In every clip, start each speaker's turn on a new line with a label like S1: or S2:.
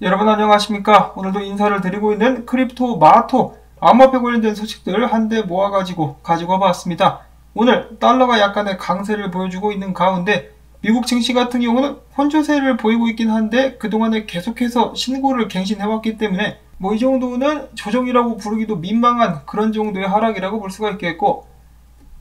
S1: 여러분 안녕하십니까? 오늘도 인사를 드리고 있는 크립토 마토 암호화폐 관련된 소식들 한데 모아가지고 가지고 와봤습니다. 오늘 달러가 약간의 강세를 보여주고 있는 가운데 미국 증시 같은 경우는 혼조세를 보이고 있긴 한데 그동안에 계속해서 신고를 갱신해왔기 때문에 이 정도는 조정이라고 부르기도 민망한 그런 정도의 하락이라고 볼 수가 있겠고,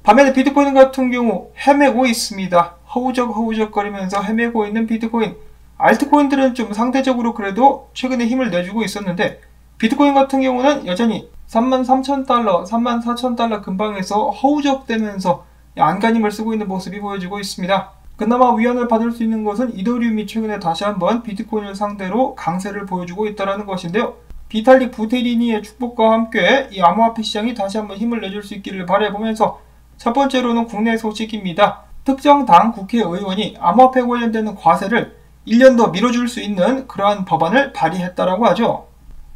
S1: 반면에 비트코인 같은 경우 헤매고 있습니다. 허우적거리면서 헤매고 있는 비트코인. 알트코인들은 좀 상대적으로 그래도 최근에 힘을 내주고 있었는데 비트코인 같은 경우는 여전히 33,000달러, 34,000달러 근방에서 허우적대면서 안간힘을 쓰고 있는 모습이 보여지고 있습니다. 그나마 위안을 받을 수 있는 것은 이더리움이 최근에 다시 한번 비트코인을 상대로 강세를 보여주고 있다는 것인데요. 비탈릭 부테리니의 축복과 함께 이 암호화폐 시장이 다시 한번 힘을 내줄 수 있기를 바라보면서 첫 번째로는 국내 소식입니다. 특정 당 국회의원이 암호화폐 관련되는 과세를 1년 더 미뤄줄 수 있는 그러한 법안을 발의했다라고 하죠.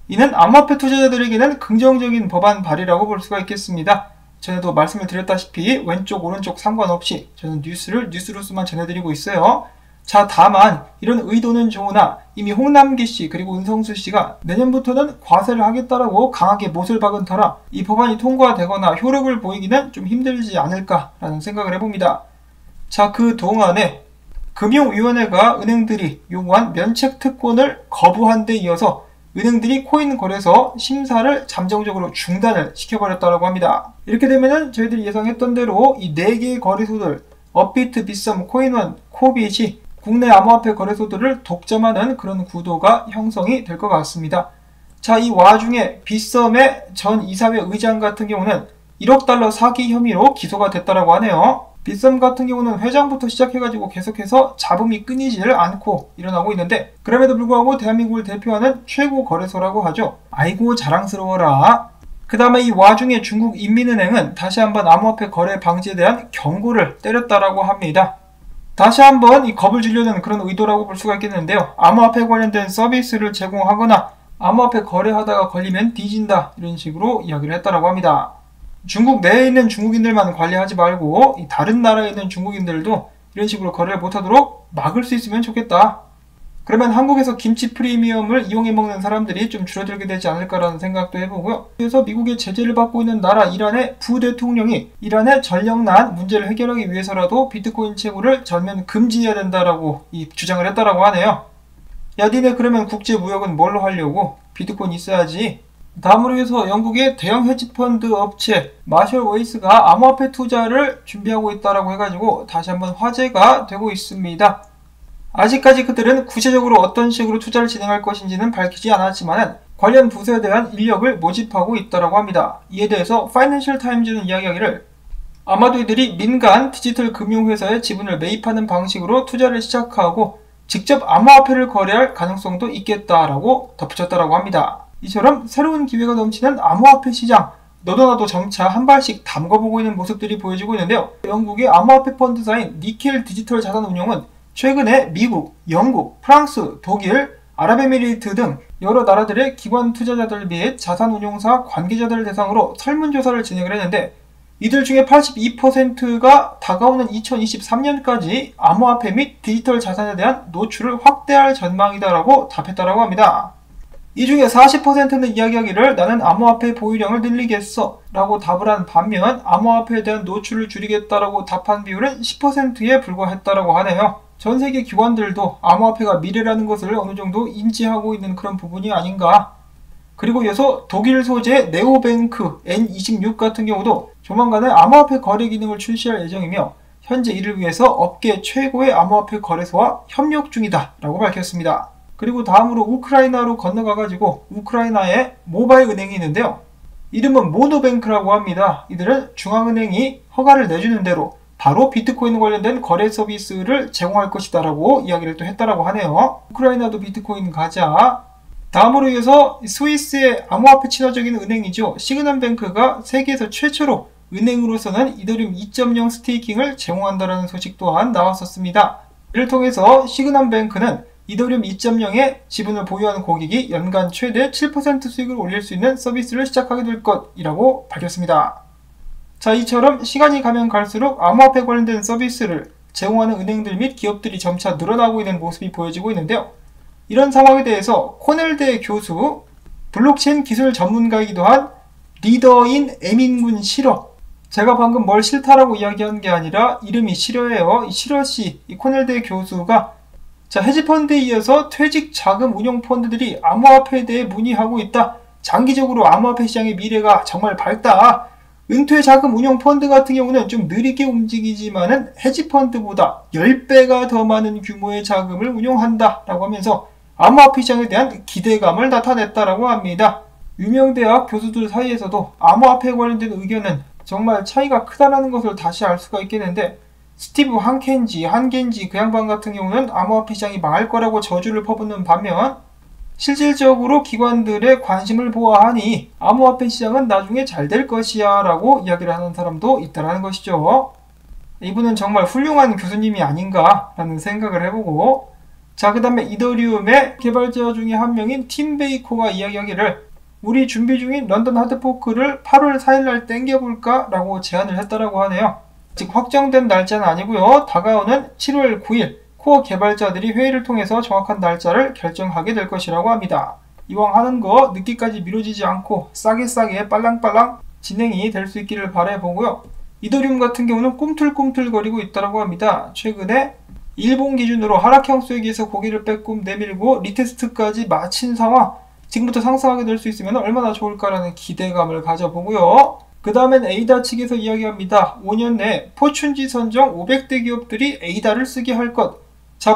S1: 이는 암호화폐 투자자들에게는 긍정적인 법안 발의라고 볼 수가 있겠습니다. 전에도 말씀을 드렸다시피 왼쪽 오른쪽 상관없이 저는 뉴스로서만 전해드리고 있어요. 자, 다만 이런 의도는 좋으나 이미 홍남기씨 그리고 은성수씨가 내년부터는 과세를 하겠다라고 강하게 못을 박은 터라 이 법안이 통과되거나 효력을 보이기는 좀 힘들지 않을까라는 생각을 해봅니다. 자, 그 동안에 금융위원회가 은행들이 요구한 면책 특권을 거부한 데 이어서 은행들이 코인 거래소 심사를 잠정적으로 중단을 시켜버렸다고 합니다. 이렇게 되면은 저희들이 예상했던 대로 이 4개의 거래소들 업비트, 빗썸, 코인원, 코빗이 국내 암호화폐 거래소들을 독점하는 그런 구도가 형성이 될 것 같습니다. 자, 이 와중에 빗썸의 전 이사회 의장 같은 경우는 1억 달러 사기 혐의로 기소가 됐다고 하네요. 빗썸 같은 경우는 회장부터 시작해가지고 계속해서 잡음이 끊이질 않고 일어나고 있는데 그럼에도 불구하고 대한민국을 대표하는 최고 거래소라고 하죠. 아이고 자랑스러워라. 그 다음에 이 와중에 중국 인민은행은 다시 한번 암호화폐 거래 방지에 대한 경고를 때렸다라고 합니다. 다시 한번 이 겁을 주려는 그런 의도라고 볼 수가 있겠는데요. 암호화폐 관련된 서비스를 제공하거나 암호화폐 거래하다가 걸리면 뒤진다 이런 식으로 이야기를 했다라고 합니다. 중국 내에 있는 중국인들만 관리하지 말고 이 다른 나라에 있는 중국인들도 이런 식으로 거래를 못하도록 막을 수 있으면 좋겠다. 그러면 한국에서 김치 프리미엄을 이용해 먹는 사람들이 좀 줄어들게 되지 않을까라는 생각도 해보고요. 그래서 미국의 제재를 받고 있는 나라 이란의 부대통령이 이란의 전력난 문제를 해결하기 위해서라도 비트코인 채굴을 전면 금지해야 된다라고 주장을 했다라고 하네요. 야, 니네 그러면 국제 무역은 뭘로 하려고? 비트코인 있어야지. 다음으로 해서 영국의 대형 헤지펀드 업체 마셜 웨이스가 암호화폐 투자를 준비하고 있다라고 해가지고 다시 한번 화제가 되고 있습니다. 아직까지 그들은 구체적으로 어떤 식으로 투자를 진행할 것인지는 밝히지 않았지만 관련 부서에 대한 인력을 모집하고 있다고 합니다. 이에 대해서 파이낸셜 타임즈는 이야기하기를 아마도 이들이 민간 디지털 금융회사의 지분을 매입하는 방식으로 투자를 시작하고 직접 암호화폐를 거래할 가능성도 있겠다라고 덧붙였다고 합니다. 이처럼 새로운 기회가 넘치는 암호화폐 시장, 너도 나도 점차 한 발씩 담궈보고 있는 모습들이 보여지고 있는데요. 영국의 암호화폐 펀드사인 니켈 디지털 자산운용은 최근에 미국, 영국, 프랑스, 독일, 아랍에미리트 등 여러 나라들의 기관 투자자들 및 자산운용사 관계자들을 대상으로 설문조사를 진행을 했는데 이들 중에 82%가 다가오는 2023년까지 암호화폐 및 디지털 자산에 대한 노출을 확대할 전망이다라고 답했다고 합니다. 이 중에 40%는 이야기하기를 나는 암호화폐 보유량을 늘리겠어 라고 답을 한 반면 암호화폐에 대한 노출을 줄이겠다라고 답한 비율은 10%에 불과했다라고 하네요. 전 세계 기관들도 암호화폐가 미래라는 것을 어느 정도 인지하고 있는 그런 부분이 아닌가. 그리고 이어서 독일 소재 네오뱅크 N26 같은 경우도 조만간에 암호화폐 거래 기능을 출시할 예정이며 현재 이를 위해서 업계 최고의 암호화폐 거래소와 협력 중이다 라고 밝혔습니다. 그리고 다음으로 우크라이나로 건너가가지고 우크라이나에 모바일 은행이 있는데요. 이름은 모노뱅크라고 합니다. 이들은 중앙은행이 허가를 내주는 대로 바로 비트코인 관련된 거래 서비스를 제공할 것이다 라고 이야기를 또 했다라고 하네요. 우크라이나도 비트코인 가자. 다음으로 이어서 스위스의 암호화폐 친화적인 은행이죠. 시그넘뱅크가 세계에서 최초로 은행으로서는 이더리움 2.0 스테이킹을 제공한다는 소식 또한 나왔었습니다. 이를 통해서 시그넘뱅크는 이더리움 2.0의 지분을 보유하는 고객이 연간 최대 7% 수익을 올릴 수 있는 서비스를 시작하게 될 것이라고 밝혔습니다. 자, 이처럼 시간이 가면 갈수록 암호화폐 관련된 서비스를 제공하는 은행들 및 기업들이 점차 늘어나고 있는 모습이 보여지고 있는데요. 이런 상황에 대해서 코넬대 교수, 블록체인 기술 전문가이기도 한 리더인 에민군 시러, 제가 방금 뭘 싫다라고 이야기한 게 아니라 이름이 시러예요. 이 시러씨, 이 코넬대 교수가 헤지펀드에 이어서 퇴직 자금 운용 펀드들이 암호화폐에 대해 문의하고 있다. 장기적으로 암호화폐 시장의 미래가 정말 밝다. 은퇴 자금 운용 펀드 같은 경우는 좀 느리게 움직이지만은 헤지펀드보다 10배가 더 많은 규모의 자금을 운용한다 라고 하면서 암호화폐 시장에 대한 기대감을 나타냈다라고 합니다. 유명 대학 교수들 사이에서도 암호화폐에 관련된 의견은 정말 차이가 크다라는 것을 다시 알 수가 있겠는데, 스티브 한겐지 그 양반 같은 경우는 암호화폐 시장이 망할 거라고 저주를 퍼붓는 반면, 실질적으로 기관들의 관심을 보아하니 암호화폐 시장은 나중에 잘 될 것이야 라고 이야기를 하는 사람도 있다는 것이죠. 이분은 정말 훌륭한 교수님이 아닌가 라는 생각을 해보고, 그 다음에 이더리움의 개발자 중에 한 명인 팀 베이커가 이야기하기를 우리 준비 중인 런던 하드포크를 8월 4일날 땡겨볼까 라고 제안을 했다라고 하네요. 즉 확정된 날짜는 아니고요. 다가오는 7월 9일 코어 개발자들이 회의를 통해서 정확한 날짜를 결정하게 될 것이라고 합니다. 이왕 하는 거 늦기까지 미뤄지지 않고 싸게 빨랑빨랑 진행이 될 수 있기를 바라보고요. 이더리움 같은 경우는 꿈틀꿈틀거리고 있다고 합니다. 최근에 일본 기준으로 하락형 수익에서 고개를 빼꼼 내밀고 리테스트까지 마친 상황, 지금부터 상승하게 될 수 있으면 얼마나 좋을까라는 기대감을 가져보고요. 그 다음엔 에이다 측에서 이야기합니다. 5년 내 포춘지 선정 500대 기업들이 에이다를 쓰게 할 것.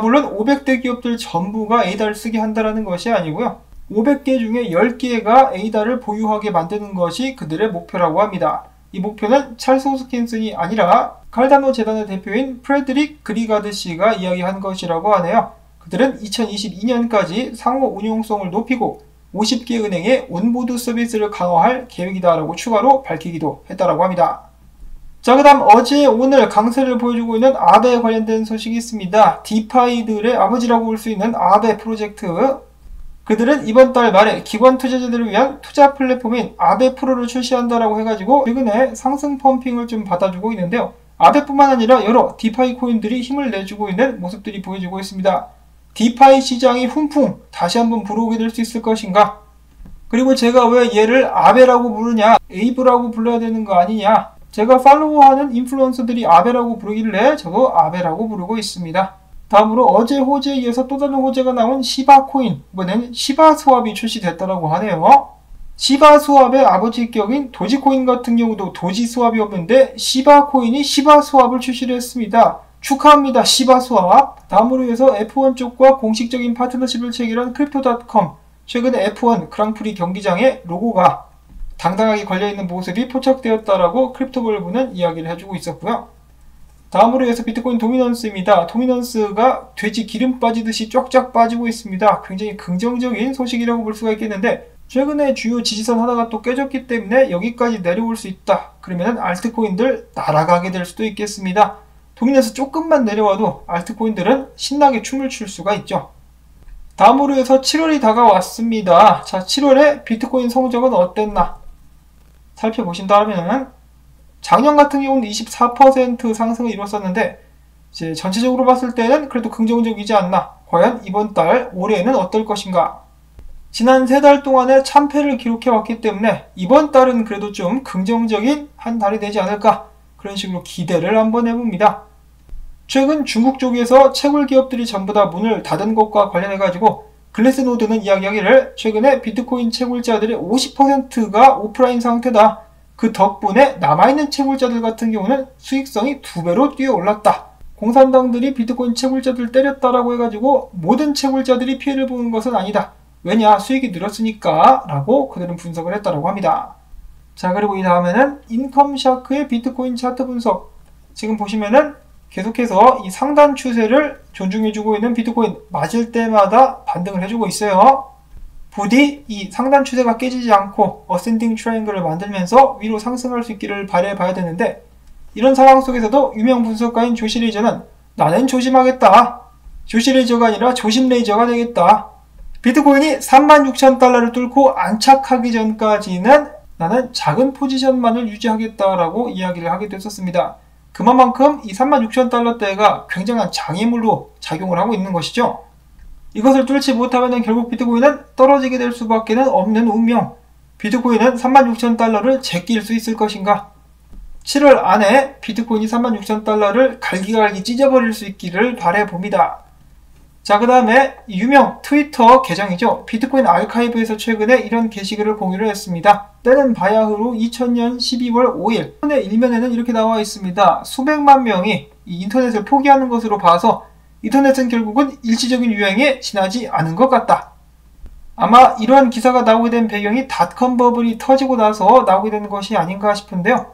S1: 물론 500대 기업들 전부가 에이다를 쓰게 한다는 것이 아니고요. 500개 중에 10개가 에이다를 보유하게 만드는 것이 그들의 목표라고 합니다. 이 목표는 찰스 호스킨슨이 아니라 칼다노 재단의 대표인 프레드릭 그리가드 씨가 이야기한 것이라고 하네요. 그들은 2022년까지 상호 운용성을 높이고 50개 은행의 온보드 서비스를 강화할 계획이다라고 추가로 밝히기도 했다라고 합니다. 그 다음 어제 오늘 강세를 보여주고 있는 아베에 관련된 소식이 있습니다. 디파이들의 아버지라고 볼 수 있는 아베 프로젝트. 그들은 이번 달 말에 기관 투자자들을 위한 투자 플랫폼인 아베 프로를 출시한다라고 해가지고 최근에 상승 펌핑을 좀 받아주고 있는데요. 아베뿐만 아니라 여러 디파이 코인들이 힘을 내주고 있는 모습들이 보여주고 있습니다. 디파이 시장이 훈풍 다시 한번 불어오게 될 수 있을 것인가? 그리고 제가 왜 얘를 아베라고 부르냐, 에이브라고 불러야 되는 거 아니냐, 제가 팔로우하는 인플루언서들이 아베라고 부르길래 저도 아베라고 부르고 있습니다. 다음으로 어제 호재에 이어서 또 다른 호재가 나온 시바 코인, 이번엔 시바 스왑이 출시됐다고 하네요. 시바 스왑의 아버지 격인 도지코인 같은 경우도 도지 스왑이 없는데 시바 코인이 시바 스왑을 출시를 했습니다. 축하합니다. 시바 스왑. 다음으로 해서 F1 쪽과 공식적인 파트너십을 체결한 크립토닷컴. 최근에 F1 그랑프리 경기장에 로고가 당당하게 걸려있는 모습이 포착되었다라고 크립토벌브는 이야기를 해주고 있었고요. 다음으로 해서 비트코인 도미넌스입니다. 도미넌스가 돼지 기름 빠지듯이 쫙쫙 빠지고 있습니다. 굉장히 긍정적인 소식이라고 볼 수가 있겠는데, 최근에 주요 지지선 하나가 또 깨졌기 때문에 여기까지 내려올 수 있다. 그러면 알트코인들 날아가게 될 수도 있겠습니다. 도미넌스 조금만 내려와도 알트코인들은 신나게 춤을 출 수가 있죠. 다음으로 해서 7월이 다가왔습니다. 7월에 비트코인 성적은 어땠나 살펴보신다면 작년 같은 경우는 24% 상승을 이뤘었는데 이제 전체적으로 봤을 때는 그래도 긍정적이지 않나. 과연 이번 달 올해는 어떨 것인가. 지난 3달 동안에 참패를 기록해왔기 때문에 이번 달은 그래도 좀 긍정적인 한 달이 되지 않을까, 그런 식으로 기대를 한번 해봅니다. 최근 중국 쪽에서 채굴 기업들이 전부 다 문을 닫은 것과 관련해가지고 글래스노드는 이야기하기를 최근에 비트코인 채굴자들의 50%가 오프라인 상태다. 그 덕분에 남아있는 채굴자들 같은 경우는 수익성이 2배로 뛰어올랐다. 공산당들이 비트코인 채굴자들 때렸다라고 해가지고 모든 채굴자들이 피해를 보는 것은 아니다. 왜냐? 수익이 늘었으니까 라고 그들은 분석을 했다라고 합니다. 그리고 이 다음에는 인컴샤크의 비트코인 차트 분석. 지금 보시면은 계속해서 이 상단 추세를 존중해주고 있는 비트코인, 맞을 때마다 반등을 해주고 있어요. 부디 이 상단 추세가 깨지지 않고 어센딩 트라이앵글을 만들면서 위로 상승할 수 있기를 바라봐야 되는데, 이런 상황 속에서도 유명 분석가인 조시 레이저는 나는 조심하겠다. 조시 레이저가 아니라 조심 레이저가 되겠다. 비트코인이 36,000달러를 뚫고 안착하기 전까지는 나는 작은 포지션만을 유지하겠다라고 이야기를 하게 됐었습니다. 그만큼 이 36,000달러대가 굉장한 장애물로 작용을 하고 있는 것이죠. 이것을 뚫지 못하면 결국 비트코인은 떨어지게 될 수밖에 없는 운명. 비트코인은 36,000달러를 제낄 수 있을 것인가? 7월 안에 비트코인이 36,000달러를 갈기갈기 찢어버릴 수 있기를 바라봅니다. 자, 그 다음에 유명 트위터 계정이죠. 비트코인 아카이브에서 최근에 이런 게시글을 공유를 했습니다. 때는 바야흐로 2000년 12월 5일. 인터넷 일면에는 이렇게 나와 있습니다. 수백만 명이 이 인터넷을 포기하는 것으로 봐서 인터넷은 결국은 일시적인 유행에 지나지 않은 것 같다. 아마 이러한 기사가 나오게 된 배경이 닷컴 버블이 터지고 나서 나오게 된 것이 아닌가 싶은데요.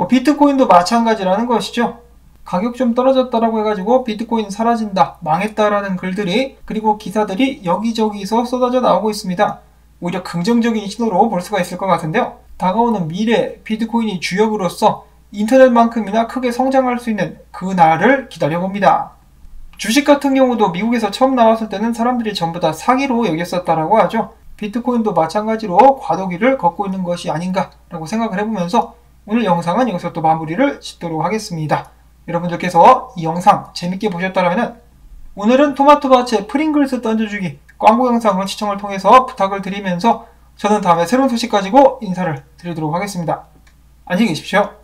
S1: 비트코인도 마찬가지라는 것이죠. 가격 좀 떨어졌다라고 해가지고 비트코인 사라진다, 망했다라는 글들이 그리고 기사들이 여기저기서 쏟아져 나오고 있습니다. 오히려 긍정적인 신호로 볼 수가 있을 것 같은데요. 다가오는 미래 비트코인이 주역으로서 인터넷만큼이나 크게 성장할 수 있는 그날을 기다려봅니다. 주식 같은 경우도 미국에서 처음 나왔을 때는 사람들이 전부 다 사기로 여겼었다라고 하죠. 비트코인도 마찬가지로 과도기를 걷고 있는 것이 아닌가라고 생각을 해보면서 오늘 영상은 여기서 또 마무리를 짓도록 하겠습니다. 여러분들께서 이 영상 재밌게 보셨다면 오늘은 토마토밭에 프링글스 던져주기 광고 영상을 시청을 통해서 부탁을 드리면서 저는 다음에 새로운 소식 가지고 인사를 드리도록 하겠습니다. 안녕히 계십시오.